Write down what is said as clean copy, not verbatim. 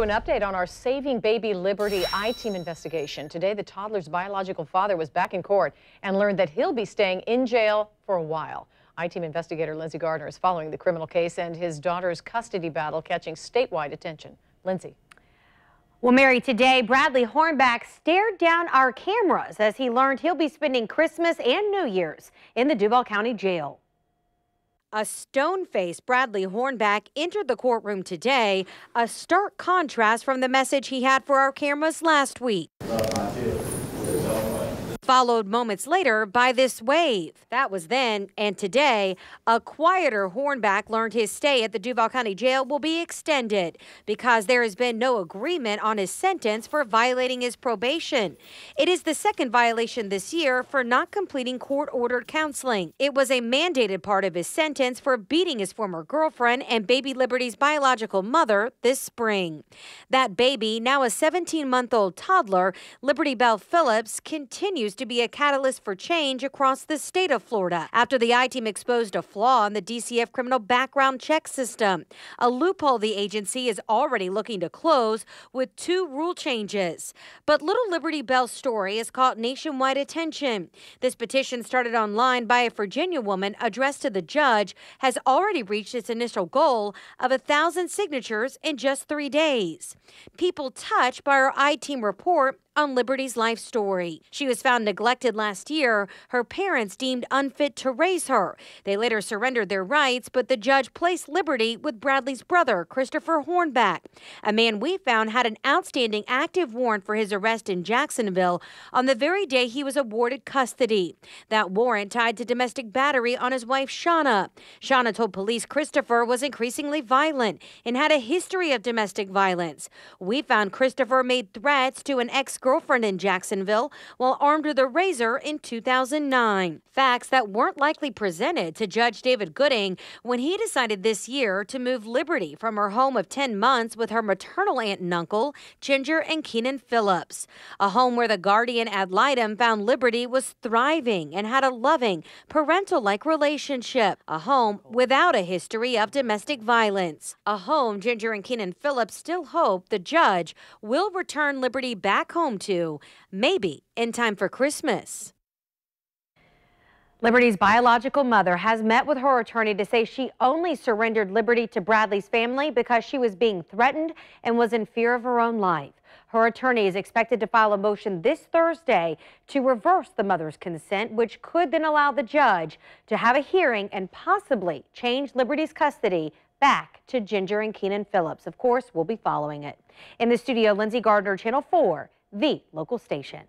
an update on our Saving Baby Liberty I-Team investigation. Today, the toddler's biological father was back in court and learned that he'll be staying in jail for a while. I-Team investigator Lindsay Gardner is following the criminal case and his daughter's custody battle catching statewide attention. Lindsay. Well, Mary, today Bradley Hornback stared down our cameras as he learned he'll be spending Christmas and New Year's in the Duval County Jail. A stone-faced Bradley Hornback entered the courtroom today, a stark contrast from the message he had for our cameras last week. Followed moments later by this wave. That was then, and today, a quieter Hornback learned his stay at the Duval County Jail will be extended because there has been no agreement on his sentence for violating his probation. It is the second violation this year for not completing court-ordered counseling. It was a mandated part of his sentence for beating his former girlfriend and baby Liberty's biological mother this spring. That baby, now a 17-month-old toddler, Liberty Bell Phillips, continues to be a catalyst for change across the state of Florida after the I-Team exposed a flaw in the DCF criminal background check system, a loophole the agency is already looking to close with 2 rule changes. But little Liberty Bell's story has caught nationwide attention. This petition, started online by a Virginia woman addressed to the judge, has already reached its initial goal of 1,000 signatures in just 3 days. People touched by our I-Team report on Liberty's life story. She was found neglected last year. Her parents deemed unfit to raise her. They later surrendered their rights, but the judge placed Liberty with Bradley's brother, Christopher Hornback, a man we found had an outstanding active warrant for his arrest in Jacksonville on the very day he was awarded custody. That warrant tied to domestic battery on his wife, Shauna. Shauna told police Christopher was increasingly violent and had a history of domestic violence. We found Christopher made threats to an ex-girlfriend in Jacksonville while armed with a razor in 2009. Facts that weren't likely presented to Judge David Gooding when he decided this year to move Liberty from her home of 10 months with her maternal aunt and uncle, Ginger and Keenan Phillips. A home where the guardian ad litem found Liberty was thriving and had a loving, parental-like relationship. A home without a history of domestic violence. A home Ginger and Keenan Phillips still hope the judge will return Liberty back home to, maybe in time for Christmas. Liberty's biological mother has met with her attorney to say she only surrendered Liberty to Bradley's family because she was being threatened and was in fear of her own life. Her attorney is expected to file a motion this Thursday to reverse the mother's consent, which could then allow the judge to have a hearing and possibly change Liberty's custody back to Ginger and Keenan Phillips. Of course, we'll be following it. In the studio, Lindsay Gardner, Channel 4, the local station.